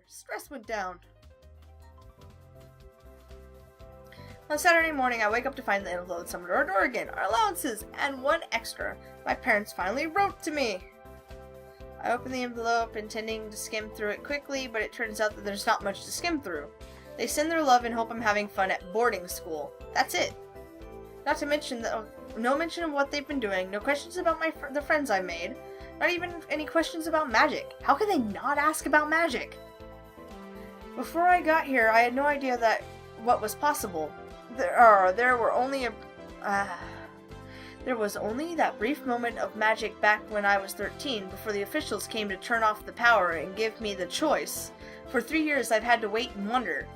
Stress went down. On Saturday morning, I wake up to find the envelope summoned to our door again. Our allowances, and one extra. My parents finally wrote to me. I open the envelope, intending to skim through it quickly, but it turns out that there's not much to skim through. They send their love and hope I'm having fun at boarding school. That's it. Not to mention no mention of what they've been doing, no questions about the friends I made, not even any questions about magic. How could they not ask about magic? Before I got here, I had no idea that what was possible. There was only that brief moment of magic back when I was 13, before the officials came to turn off the power and give me the choice. For 3 years I've had to wait and wonder.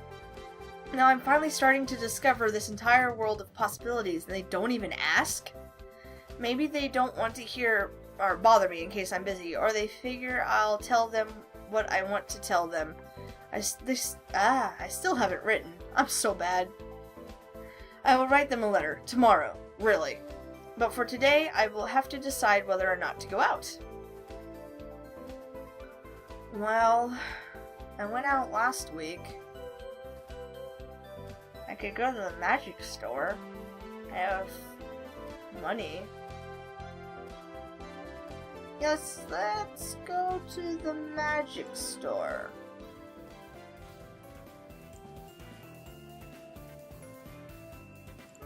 Now I'm finally starting to discover this entire world of possibilities, and they don't even ask? Maybe they don't want to hear or bother me in case I'm busy, or they figure I'll tell them what I want to tell them. I still haven't written. I'm so bad. I will write them a letter. Tomorrow. Really. But for today, I will have to decide whether or not to go out. Well, I went out last week. I could go to the magic store. I have money. Yes, let's go to the magic store.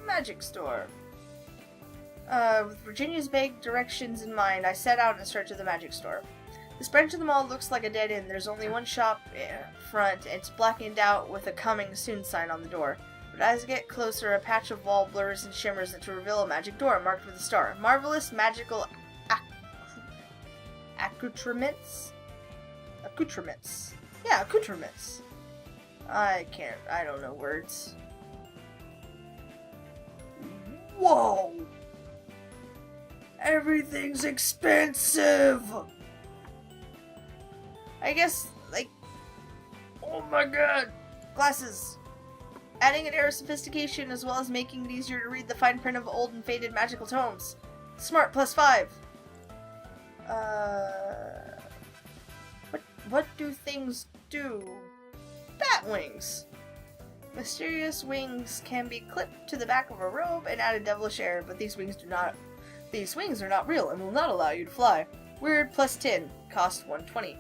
Magic store. With Virginia's vague directions in mind, I set out in search of the magic store. This branch of the mall looks like a dead end. There's only one shop in front, and it's blackened out with a coming soon sign on the door. But as I get closer, a patch of wall blurs and shimmers to reveal a magic door marked with a star. Marvelous magical accoutrements? Accoutrements. Yeah, accoutrements. I don't know words. Whoa! Everything's expensive! I guess, oh my god! Glasses! Adding an air of sophistication as well as making it easier to read the fine print of old and faded magical tomes. Smart +5! What do things do? Bat wings! Mysterious wings can be clipped to the back of a robe and add a devilish air, but these wings are not real and will not allow you to fly. Weird +10, cost $120.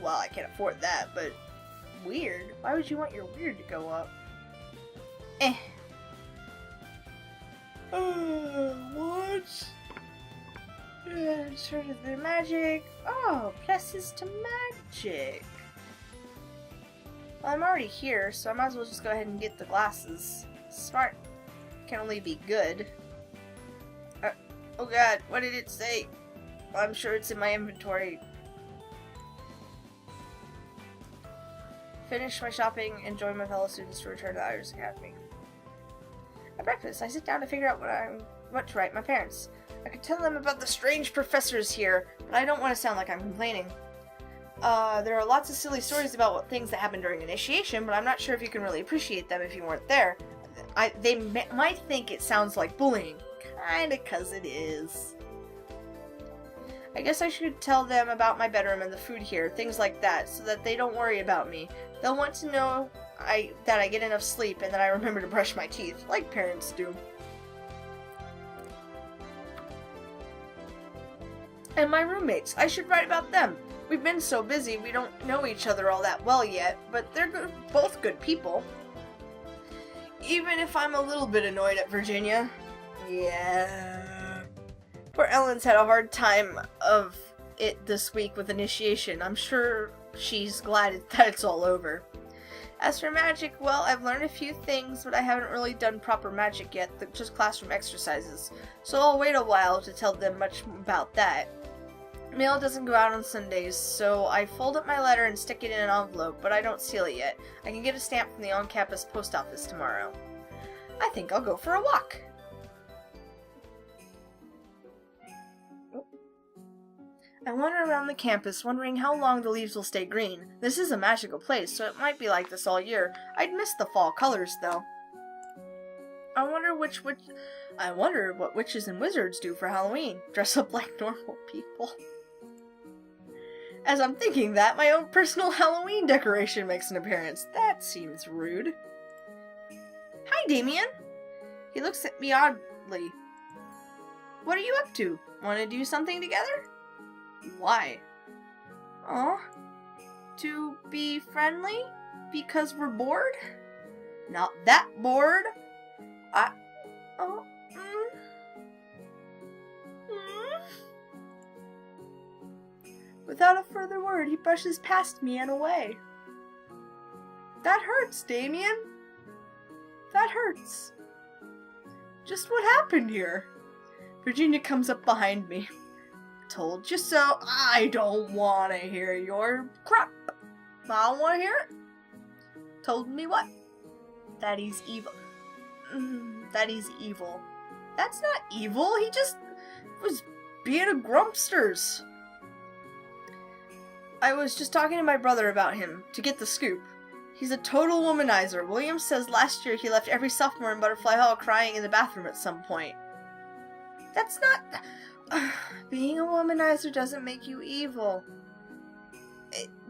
Well, I can't afford that, but weird? Why would you want your weird to go up? What? Sort of the magic. Oh, pluses to magic. Well, I'm already here, so I might as well just go ahead and get the glasses. Smart can only be good. Oh god, what did it say? I'm sure it's in my inventory. Finish my shopping and join my fellow students to return to Iris Academy. At breakfast, I sit down to figure out what to write my parents. I could tell them about the strange professors here, but I don't want to sound like I'm complaining. There are lots of silly stories about things that happened during initiation, but I'm not sure if you can really appreciate them if you weren't there. They might think it sounds like bullying. Kinda, 'cause it is. I guess I should tell them about my bedroom and the food here, things like that, so that they don't worry about me. They'll want to know that I get enough sleep and that I remember to brush my teeth, like parents do. And my roommates, I should write about them. We've been so busy, we don't know each other all that well yet, but they're both good people. Even if I'm a little bit annoyed at Virginia. Yeah. Poor Ellen's had a hard time of it this week with initiation. I'm sure she's glad that it's all over. As for magic, well, I've learned a few things, but I haven't really done proper magic yet, just classroom exercises. So I'll wait a while to tell them much about that. Mail doesn't go out on Sundays, so I fold up my letter and stick it in an envelope, but I don't seal it yet. I can get a stamp from the on-campus post office tomorrow. I think I'll go for a walk. I wander around the campus, wondering how long the leaves will stay green. This is a magical place, so it might be like this all year. I'd miss the fall colors, though. I wonder what witches and wizards do for Halloween. Dress up like normal people. As I'm thinking that, my own personal Halloween decoration makes an appearance. That seems rude. Hi, Damien. He looks at me oddly. What are you up to? Want to do something together? Why? Aw. To be friendly? Because we're bored? Not that bored. Without a further word, he brushes past me and away. That hurts, Damien. That hurts. Just what happened here? Virginia comes up behind me. Told you so. I don't want to hear your crap. I don't want to hear it. Told me what? That he's evil. That he's evil. That's not evil. He just was being a grumpsters. I was just talking to my brother about him, to get the scoop. He's a total womanizer. William says last year he left every sophomore in Butterfly Hall crying in the bathroom at some point. That's not... Being a womanizer doesn't make you evil.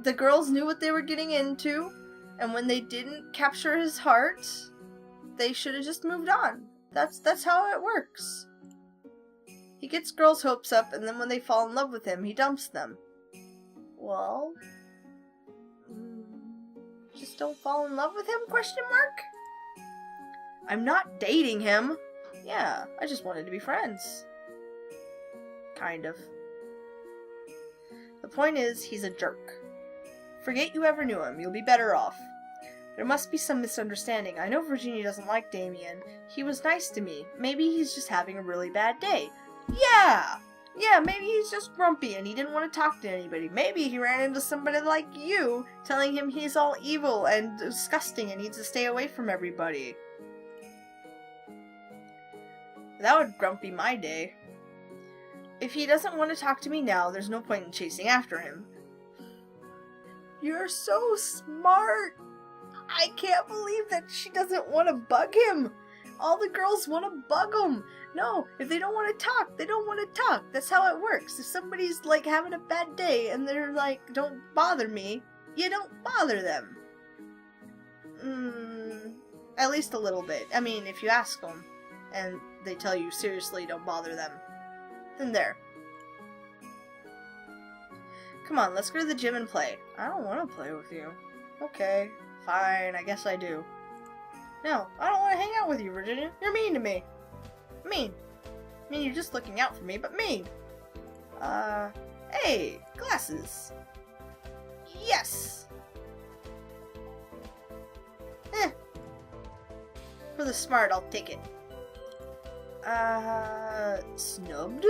The girls knew what they were getting into, and when they didn't capture his heart, they should have just moved on. That's how it works. He gets girls' hopes up, and then when they fall in love with him, he dumps them. Well, just don't fall in love with him, question mark? I'm not dating him. Yeah, I just wanted to be friends. Kind of. The point is, he's a jerk. Forget you ever knew him, you'll be better off. There must be some misunderstanding. I know Virginia doesn't like Damien. He was nice to me. Maybe he's just having a really bad day. Yeah, maybe he's just grumpy and he didn't want to talk to anybody. Maybe he ran into somebody like you, telling him he's all evil and disgusting and needs to stay away from everybody. That would grumpy my day. If he doesn't want to talk to me now, there's no point in chasing after him. You're so smart. I can't believe that she doesn't want to bug him. All the girls want to bug him. No, if they don't want to talk, they don't want to talk. That's how it works. If somebody's, like, having a bad day and they're like, don't bother me, you don't bother them. At least a little bit. I mean, if you ask them and they tell you, seriously, don't bother them, then there. Come on, let's go to the gym and play. I don't want to play with you. Okay, fine, I guess I do. No, I don't want to hang out with you, Virginia. You're mean to me. Mean. I mean, you're just looking out for me, but mean. Hey, glasses. Yes! For the smart, I'll take it. Snubbed?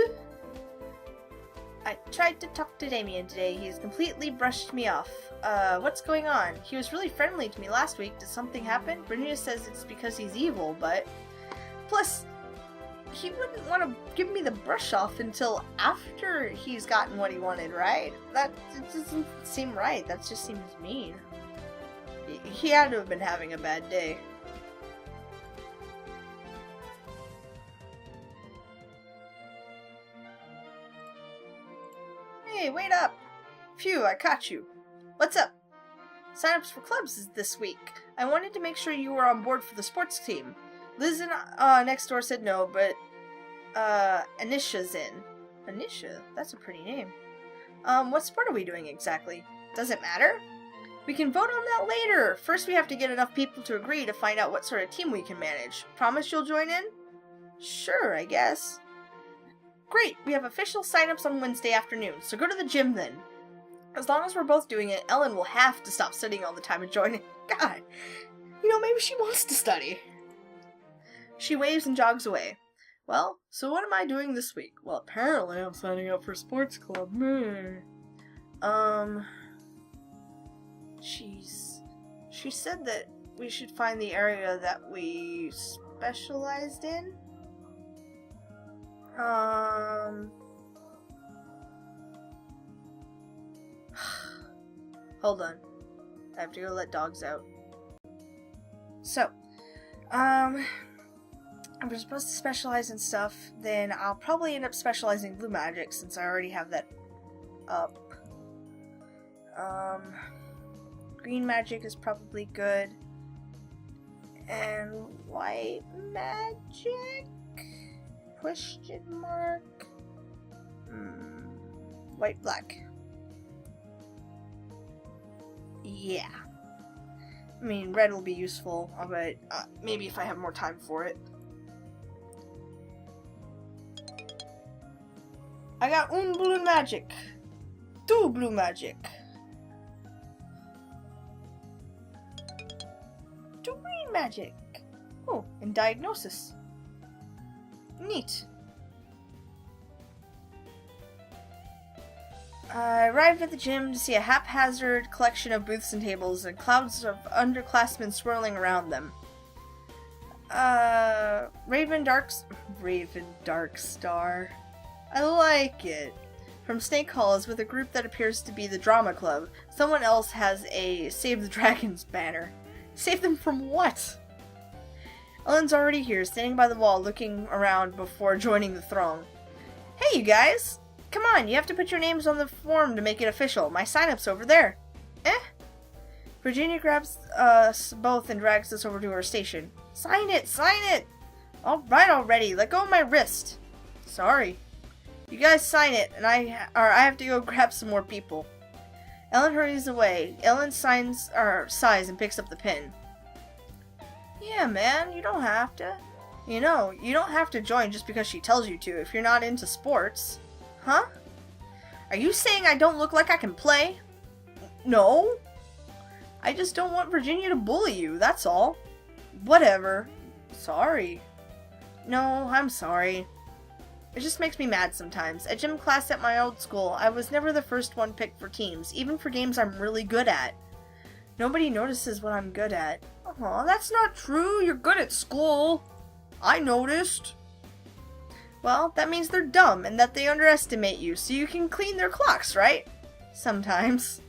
I tried to talk to Damien today. He's completely brushed me off. What's going on? He was really friendly to me last week. Did something happen? Virginia says it's because he's evil, but... Plus, he wouldn't want to give me the brush off until after he's gotten what he wanted, right? That doesn't seem right. That just seems mean. He had to have been having a bad day. Hey, wait up! Phew, I caught you. What's up? Sign-ups for clubs is this week. I wanted to make sure you were on board for the sports team. Liz and next door said no, but Anisha's in. Anisha? That's a pretty name. What sport are we doing exactly? Does it matter? We can vote on that later. First we have to get enough people to agree to find out what sort of team we can manage. Promise you'll join in? Sure, I guess. Great, we have official sign-ups on Wednesday afternoon, so go to the gym then. As long as we're both doing it, Ellen will have to stop studying all the time and join in. God, you know, maybe she wants to study. She waves and jogs away. Well, so what am I doing this week? Well, apparently I'm signing up for sports club. She said that we should find the area that we specialized in. Hold on. I have to go let dogs out. So, if we're supposed to specialize in stuff, then I'll probably end up specializing blue magic since I already have that up. Green magic is probably good. And white magic? Question mark? White, black. Yeah. I mean, red will be useful, but maybe if I have more time for it. I got un blue magic. Two blue magic. Two green magic. Oh, and diagnosis. Neat. I arrived at the gym to see a haphazard collection of booths and tables and clouds of underclassmen swirling around them. Raven Darkstar. I like it. From Snake Hall is with a group that appears to be the Drama Club. Someone else has a Save the Dragons banner. Save them from what? Ellen's already here, standing by the wall, looking around before joining the throng. Hey, you guys! Come on, you have to put your names on the form to make it official. My sign-up's over there. Virginia grabs us both and drags us over to her station. Sign it! Sign it! Alright already, let go of my wrist. Sorry. You guys sign it, and I have to go grab some more people. Ellen hurries away. Ellen sighs and picks up the pen. Yeah, man, you don't have to. You know, you don't have to join just because she tells you to if you're not into sports. Huh? Are you saying I don't look like I can play? No. I just don't want Virginia to bully you, that's all. Whatever. Sorry. No, I'm sorry. It just makes me mad sometimes. At gym class at my old school, I was never the first one picked for teams, even for games I'm really good at. Nobody notices what I'm good at. Aw, that's not true. You're good at school. I noticed. Well, that means they're dumb and that they underestimate you, so you can clean their clocks, right? Sometimes.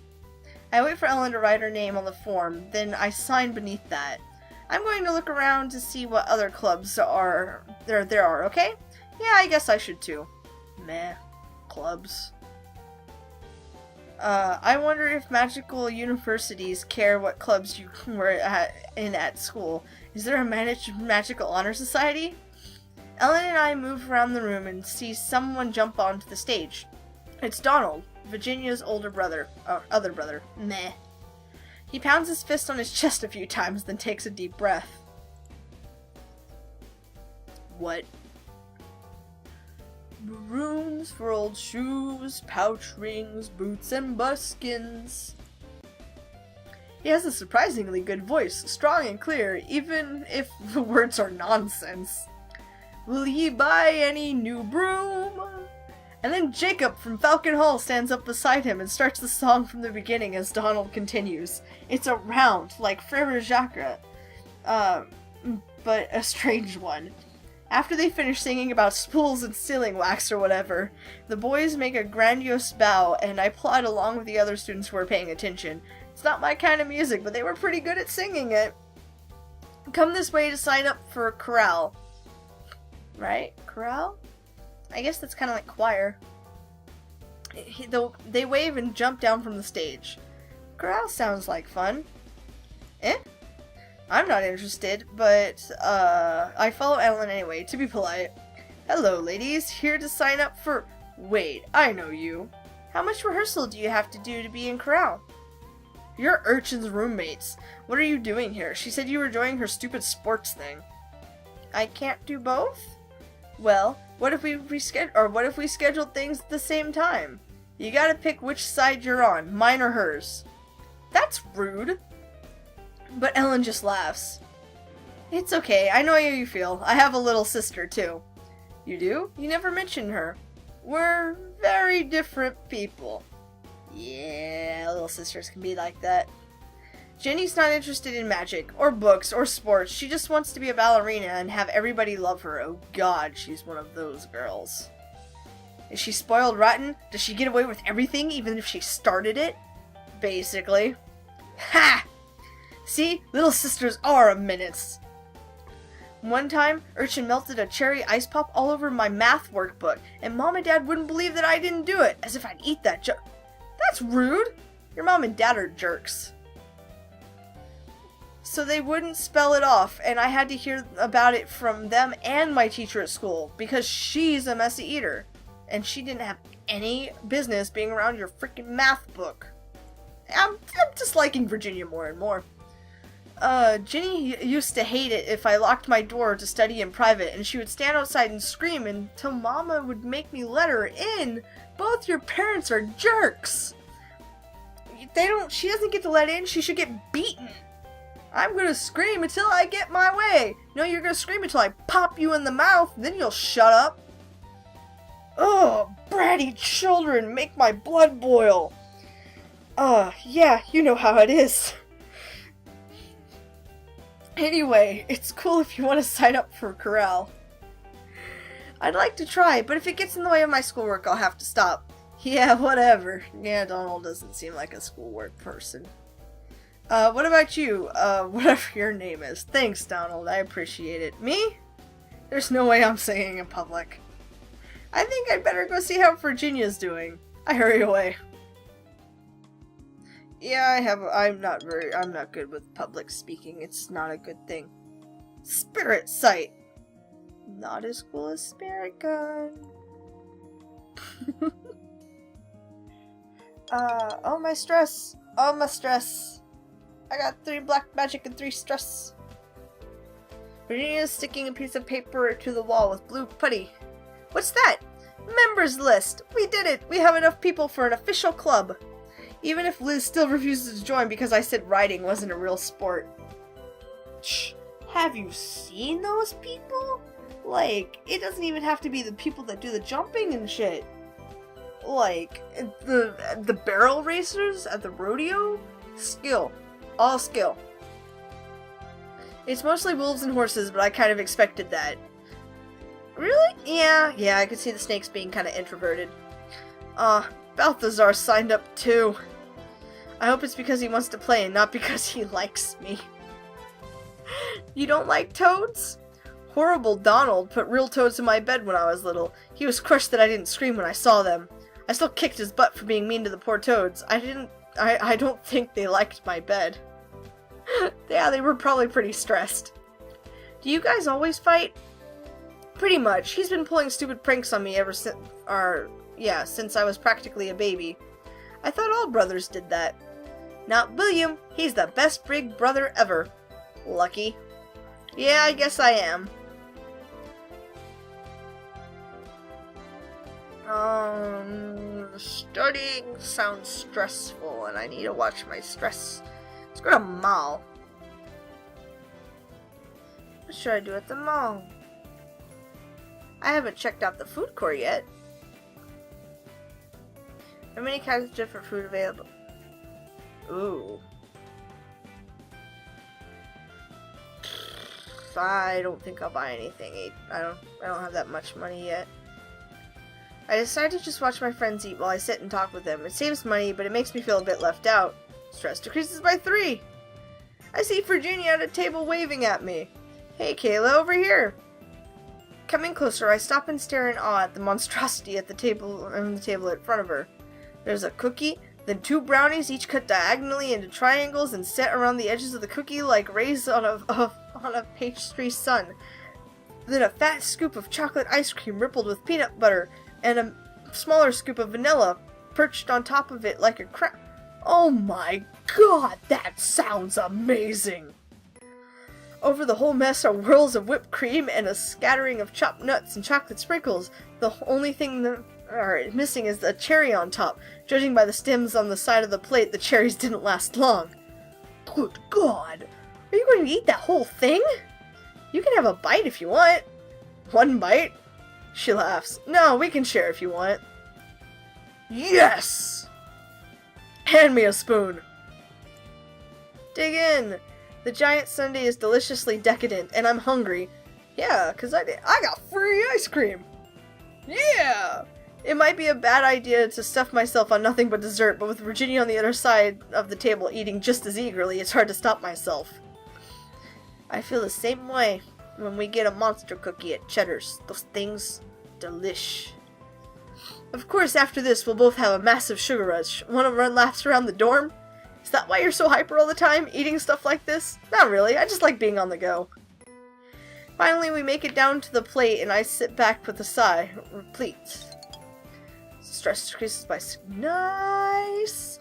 I wait for Ellen to write her name on the form, then I sign beneath that. I'm going to look around to see what other clubs there are, okay? Yeah, I guess I should too. Meh. Clubs. I wonder if magical universities care what clubs you were in at school. Is there a magical honor society? Ellen and I move around the room and see someone jump onto the stage. It's Donald, Virginia's other brother. Meh. He pounds his fist on his chest a few times, then takes a deep breath. What? Rooms for old shoes, pouch rings, boots, and buskins. He has a surprisingly good voice, strong and clear, even if the words are nonsense. Will ye buy any new broom? And then Jacob from Falcon Hall stands up beside him and starts the song from the beginning as Donald continues. It's a round, like Frere Jacques, but a strange one. After they finish singing about spools and sealing wax or whatever, the boys make a grandiose bow, and I applaud along with the other students who are paying attention. It's not my kind of music, but they were pretty good at singing it. Come this way to sign up for chorale. Right? Chorale? I guess that's kind of like choir. They wave and jump down from the stage. Chorale sounds like fun. I'm not interested, but I follow Ellen anyway, to be polite. Hello, ladies. Here to sign up for... Wait, I know you. How much rehearsal do you have to do to be in chorale? You're Urchin's roommates. What are you doing here? She said you were enjoying her stupid sports thing. I can't do both? Well, what if we scheduled things at the same time? You gotta pick which side you're on, mine or hers. That's rude. But Ellen just laughs. It's okay, I know how you feel. I have a little sister, too. You do? You never mentioned her. We're very different people. Yeah, little sisters can be like that. Jenny's not interested in magic, or books, or sports. She just wants to be a ballerina and have everybody love her. Oh god, she's one of those girls. Is she spoiled rotten? Does she get away with everything, even if she started it? Basically. Ha! See? Little sisters are a menace. One time, Urchin melted a cherry ice pop all over my math workbook, and Mom and Dad wouldn't believe that I didn't do it, as if I'd eat that That's rude! Your mom and dad are jerks. So they wouldn't spell it off, and I had to hear about it from them and my teacher at school, because she's a messy eater. And she didn't have any business being around your freaking math book. I'm disliking Virginia more and more. Ginny used to hate it if I locked my door to study in private, and she would stand outside and scream until Mama would make me let her in. Both your parents are jerks. She doesn't get to let in, she should get beaten. I'm gonna scream until I get my way. No, you're gonna scream until I pop you in the mouth, then you'll shut up. Ugh, bratty children make my blood boil. Yeah, you know how it is. Anyway, it's cool if you want to sign up for Corral. I'd like to try, but if it gets in the way of my schoolwork, I'll have to stop. Yeah, whatever. Yeah, Donald doesn't seem like a schoolwork person. What about you? Whatever your name is. Thanks, Donald. I appreciate it. Me? There's no way I'm singing in public. I think I'd better go see how Virginia's doing. I hurry away. Yeah, I'm not good with public speaking. It's not a good thing. Spirit sight. Not as cool as Spirit gun. Oh my stress. Oh my stress. I got 3 black magic and 3 stress. Virginia's sticking a piece of paper to the wall with blue putty. What's that? Members list! We did it! We have enough people for an official club! Even if Liz still refuses to join because I said riding wasn't a real sport. Shh! Have you seen those people? Like, it doesn't even have to be the people that do the jumping and shit. Like, the barrel racers at the rodeo? Skill. All skill. It's mostly wolves and horses, but I kind of expected that. Really? Yeah, I could see the snakes being kind of introverted. Balthazar signed up too. I hope it's because he wants to play and not because he likes me. You don't like toads? Horrible Donald put real toads in my bed when I was little. He was crushed that I didn't scream when I saw them. I still kicked his butt for being mean to the poor toads. I don't think they liked my bed. Yeah, they were probably pretty stressed. Do you guys always fight? Pretty much. He's been pulling stupid pranks on me ever since, since I was practically a baby. I thought all brothers did that. Not William. He's the best big brother ever. Lucky. Yeah, I guess I am. Studying sounds stressful, and I need to watch my stress. Let's go to the mall. What should I do at the mall? I haven't checked out the food court yet. How many kinds of different food available? Ooh. I don't think I'll buy anything. I don't have that much money yet. I decided to just watch my friends eat while I sit and talk with them. It saves money, but it makes me feel a bit left out. Stress decreases by 3. I see Virginia at a table waving at me. Hey, Kayla, over here. Coming closer, I stop and stare in awe at the monstrosity at the table in front of her. There's a cookie, then 2 brownies, each cut diagonally into triangles and set around the edges of the cookie like rays on a pastry sun. Then a fat scoop of chocolate ice cream rippled with peanut butter, and a smaller scoop of vanilla perched on top of it like a crown. Oh my god, that sounds amazing! Over the whole mess are whirls of whipped cream and a scattering of chopped nuts and chocolate sprinkles. The only thing missing is the cherry on top. Judging by the stems on the side of the plate, the cherries didn't last long. Good God! Are you going to eat that whole thing? You can have a bite if you want. 1 bite? She laughs. No, we can share if you want. Yes! Hand me a spoon. Dig in. The giant sundae is deliciously decadent, and I'm hungry. Yeah, 'cause I got free ice cream. Yeah! It might be a bad idea to stuff myself on nothing but dessert, but with Virginia on the other side of the table eating just as eagerly, it's hard to stop myself. I feel the same way when we get a monster cookie at Cheddar's. Those things, delish. Of course, after this, we'll both have a massive sugar rush. Want to run laps around the dorm? Is that why you're so hyper all the time, eating stuff like this? Not really, I just like being on the go. Finally, we make it down to the plate, and I sit back with a sigh, replete. Stress decreases by... Nice!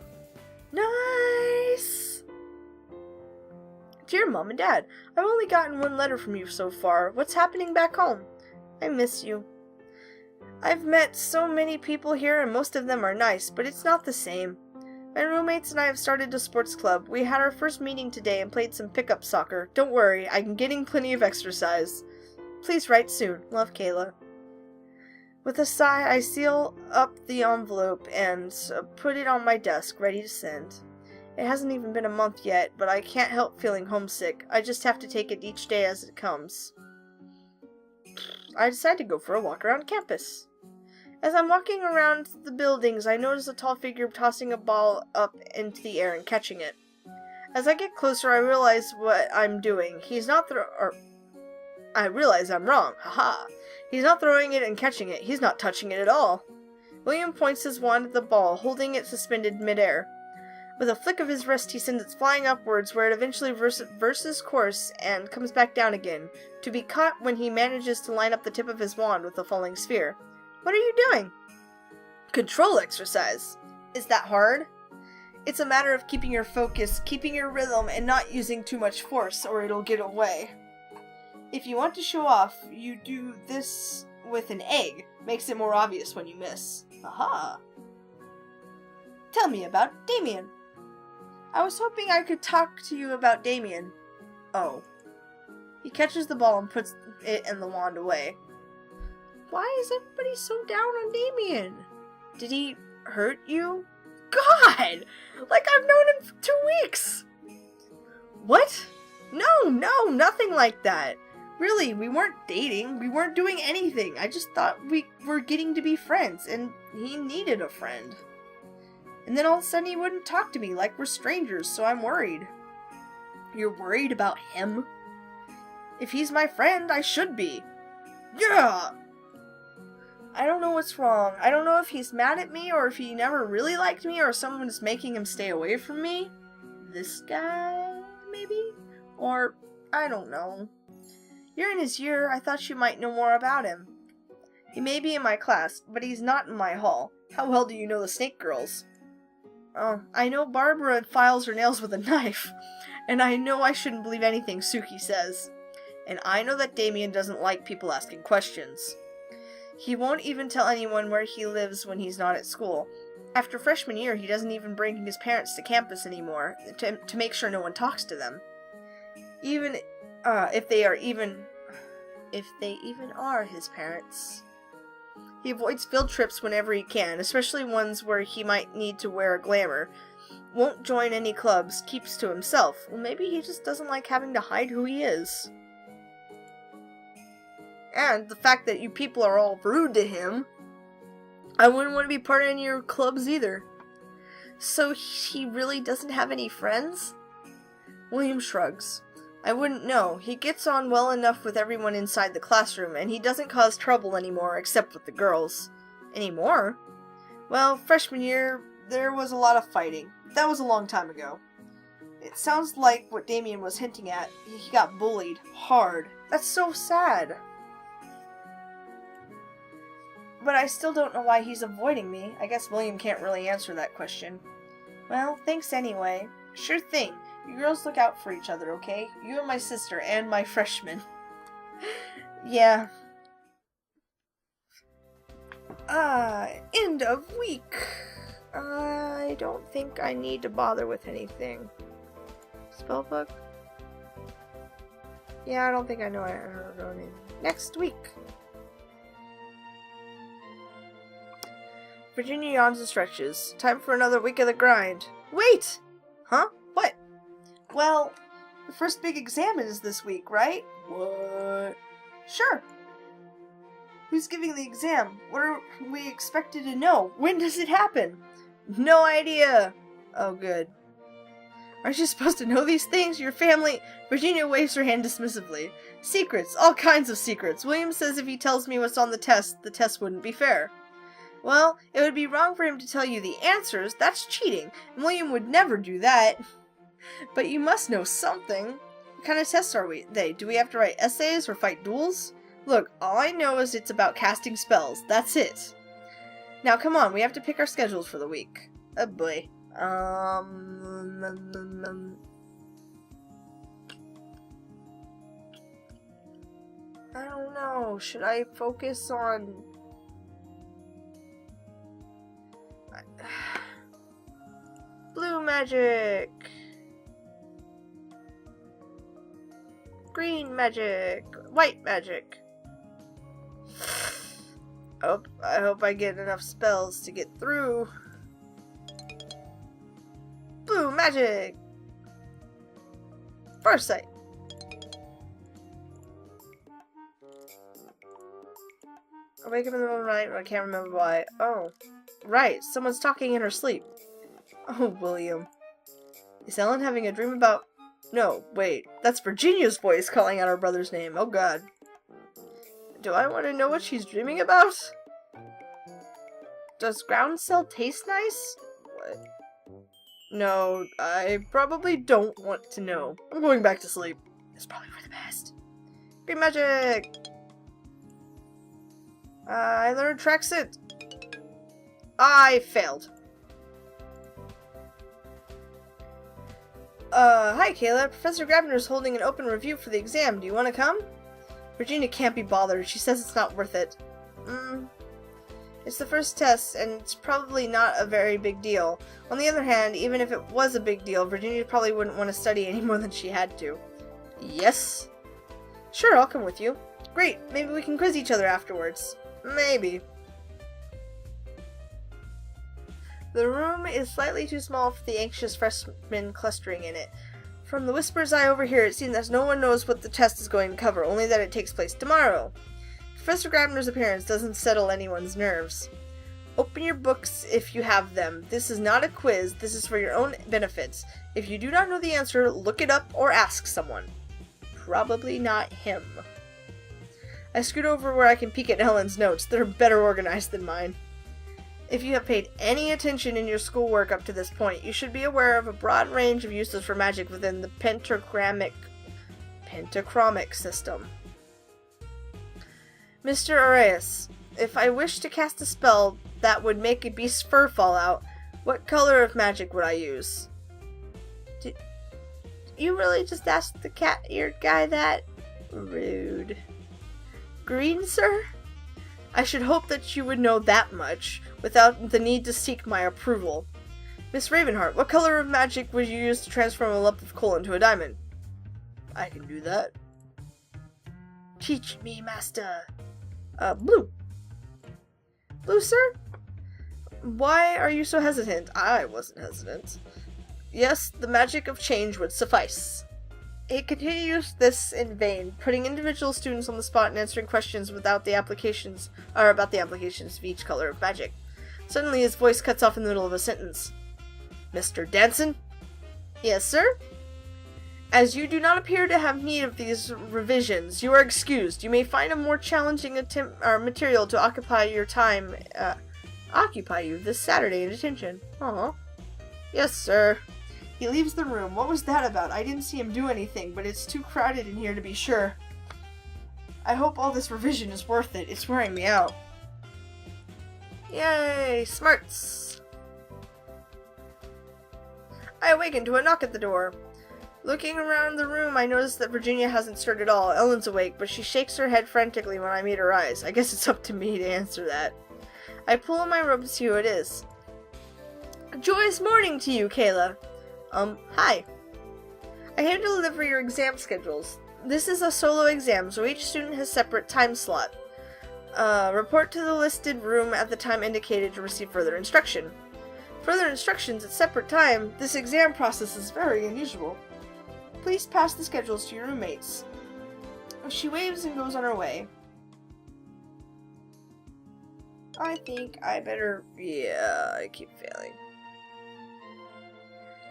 Nice! Dear Mom and Dad, I've only gotten one letter from you so far. What's happening back home? I miss you. I've met so many people here, and most of them are nice, but it's not the same. My roommates and I have started a sports club. We had our first meeting today and played some pickup soccer. Don't worry, I'm getting plenty of exercise. Please write soon. Love, Kayla. With a sigh, I seal up the envelope and put it on my desk, ready to send. It hasn't even been a month yet, but I can't help feeling homesick. I just have to take it each day as it comes. I decide to go for a walk around campus. As I'm walking around the buildings, I notice a tall figure tossing a ball up into the air and catching it. As I get closer, I realize what I'm doing. I realize I'm wrong. Haha. He's not throwing it and catching it. He's not touching it at all. William points his wand at the ball, holding it suspended midair. With a flick of his wrist, he sends it flying upwards, where it eventually reverses course and comes back down again, to be caught when he manages to line up the tip of his wand with the falling sphere. What are you doing? Control exercise. Is that hard? It's a matter of keeping your focus, keeping your rhythm, and not using too much force, or it'll get away. If you want to show off, you do this with an egg. Makes it more obvious when you miss. Aha! Tell me about Damien. I was hoping I could talk to you about Damien. Oh. He catches the ball and puts it and the wand away. Why is everybody so down on Damien? Did he hurt you? God! Like I've known him for 2 weeks! What? No, nothing like that. Really, we weren't dating. We weren't doing anything. I just thought we were getting to be friends, and he needed a friend. And then all of a sudden he wouldn't talk to me like we're strangers, so I'm worried. You're worried about him? If he's my friend, I should be. Yeah! I don't know what's wrong. I don't know if he's mad at me, or if he never really liked me, or someone's making him stay away from me. This guy, maybe? Or, I don't know. You're in his year. I thought you might know more about him. He may be in my class, but he's not in my hall. How well do you know the Snake Girls? Oh, I know Barbara files her nails with a knife. And I know I shouldn't believe anything Suki says. And I know that Damien doesn't like people asking questions. He won't even tell anyone where he lives when he's not at school. After freshman year, he doesn't even bring his parents to campus anymore to make sure no one talks to them. Even if they even are his parents. He avoids field trips whenever he can, especially ones where he might need to wear a glamour. Won't join any clubs, keeps to himself. Well, maybe he just doesn't like having to hide who he is. And the fact that you people are all rude to him, I wouldn't want to be part of any of your clubs either. So he really doesn't have any friends? William shrugs. I wouldn't know. He gets on well enough with everyone inside the classroom, and he doesn't cause trouble anymore, except with the girls. Anymore? Well, freshman year, there was a lot of fighting. That was a long time ago. It sounds like what Damien was hinting at. He got bullied. Hard. That's so sad. But I still don't know why he's avoiding me. I guess William can't really answer that question. Well, thanks anyway. Sure thing. You girls look out for each other, okay? You and my sister and my freshman. Yeah. End of week. I don't think I need to bother with anything. Spellbook? Yeah, I don't think I know I ever going in. Next week. Virginia yawns and stretches. Time for another week of the grind. Wait! Huh? What? Well, the first big exam is this week, right? What? Sure. Who's giving the exam? What are we expected to know? When does it happen? No idea. Oh, good. Aren't you supposed to know these things? Your family... Virginia waves her hand dismissively. Secrets. All kinds of secrets. William says if he tells me what's on the test wouldn't be fair. Well, it would be wrong for him to tell you the answers. That's cheating, and William would never do that. But you must know something. What kind of tests are they? Do we have to write essays or fight duels? Look, all I know is it's about casting spells. That's it. Now, come on, we have to pick our schedules for the week. Oh boy. I don't know. Should I focus on... Blue magic! Green magic! White magic! I hope I get enough spells to get through. Blue magic! Foresight! I wake up in the middle of the night and I can't remember why. Oh. Right, someone's talking in her sleep. Oh, William. Is Ellen having a dream about... No, wait. That's Virginia's voice calling out her brother's name. Oh, God. Do I want to know what she's dreaming about? Does ground cell taste nice? What? No, I probably don't want to know. I'm going back to sleep. It's probably for the best. Green magic! I learned Traxit. I failed. Hi, Kayla. Professor Grabner's holding an open review for the exam. Do you want to come? Virginia can't be bothered. She says it's not worth it. It's the first test, and it's probably not a very big deal. On the other hand, even if it was a big deal, Virginia probably wouldn't want to study any more than she had to. Yes? Sure, I'll come with you. Great. Maybe we can quiz each other afterwards. Maybe. The room is slightly too small for the anxious freshmen clustering in it. From the whispers I overhear, it seems that no one knows what the test is going to cover, only that it takes place tomorrow. Professor Grabner's appearance doesn't settle anyone's nerves. Open your books if you have them. This is not a quiz, this is for your own benefits. If you do not know the answer, look it up or ask someone. Probably not him. I scoot over where I can peek at Ellen's notes. They're better organized than mine. If you have paid any attention in your schoolwork up to this point, you should be aware of a broad range of uses for magic within the pentachromic system. Mr. Arias, if I wish to cast a spell that would make a beast's fur fall out, what color of magic would I use? Did you really just ask the cat-eared guy that? Rude. Green, sir? I should hope that you would know that much, without the need to seek my approval. Miss Ravenheart, what color of magic would you use to transform a lump of coal into a diamond? I can do that. Teach me, master. Blue. Blue, sir? Why are you so hesitant? I wasn't hesitant. Yes, the magic of change would suffice. It continues this in vain, putting individual students on the spot and answering questions about the applications of each color of magic. Suddenly his voice cuts off in the middle of a sentence. Mr. Danson? Yes, sir? As you do not appear to have need of these revisions, you are excused. You may find a more challenging material to occupy your time, occupy you this Saturday in detention. Aw. Yes, sir. He leaves the room. What was that about? I didn't see him do anything, but it's too crowded in here to be sure. I hope all this revision is worth it. It's wearing me out. Yay! Smarts! I awaken to a knock at the door. Looking around the room, I notice that Virginia hasn't stirred at all. Ellen's awake, but she shakes her head frantically when I meet her eyes. I guess it's up to me to answer that. I pull on my robe to see who it is. Joyous morning to you, Kayla. Hi. I came to deliver your exam schedules. This is a solo exam, so each student has separate time slot. Report to the listed room at the time indicated to receive further instruction. Further instructions at separate time? This exam process is very unusual. Please pass the schedules to your roommates. She waves and goes on her way. I think I better... Yeah, I keep failing.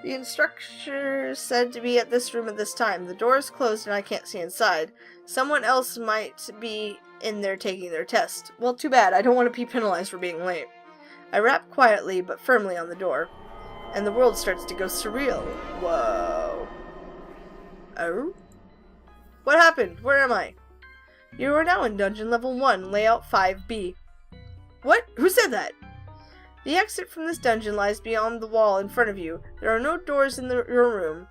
The instructor said to be at this room at this time. The door is closed and I can't see inside. Someone else might be in there taking their test. Well, too bad. I don't want to be penalized for being late. I rap quietly but firmly on the door, and the world starts to go surreal. Whoa. Oh? What happened? Where am I? You are now in dungeon level 1, layout 5B. What? Who said that? The exit from this dungeon lies beyond the wall in front of you. There are no doors in your room,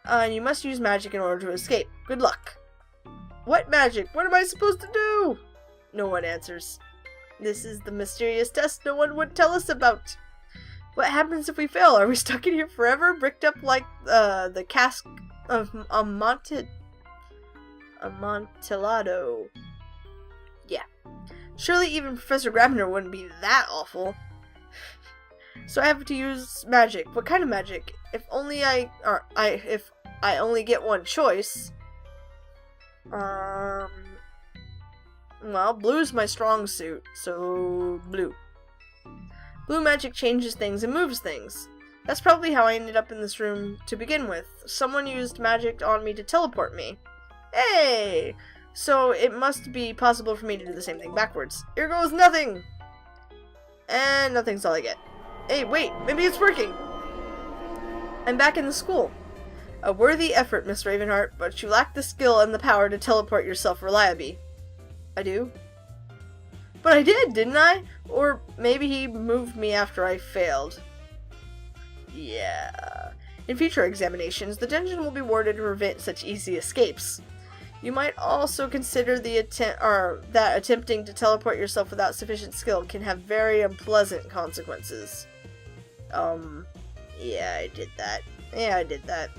and you must use magic in order to escape. Good luck. What magic? What am I supposed to do? No one answers. This is the mysterious test no one would tell us about. What happens if we fail? Are we stuck in here forever, bricked up like the cask of Amontillado? Yeah. Surely even Professor Grabner wouldn't be that awful. So I have to use magic. What kind of magic? If I only get one choice. Well, blue's my strong suit, so blue. Blue magic changes things and moves things. That's probably how I ended up in this room to begin with. Someone used magic on me to teleport me. Hey! So it must be possible for me to do the same thing backwards. Here goes nothing! And nothing's all I get. Hey, wait, maybe it's working! I'm back in the school. A worthy effort, Miss Ravenheart, but you lack the skill and the power to teleport yourself reliably. I do? But I did, didn't I? Or maybe he moved me after I failed. Yeah. In future examinations, the dungeon will be warded to prevent such easy escapes. You might also consider that attempting to teleport yourself without sufficient skill can have very unpleasant consequences. Yeah, I did that.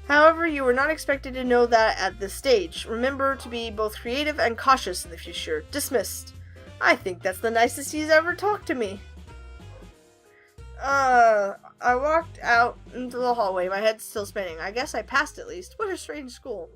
However, you were not expected to know that at this stage. Remember to be both creative and cautious in the future. Dismissed. I think that's the nicest he's ever talked to me. I walked out into the hallway, my head still spinning. I guess I passed at least. What a strange school.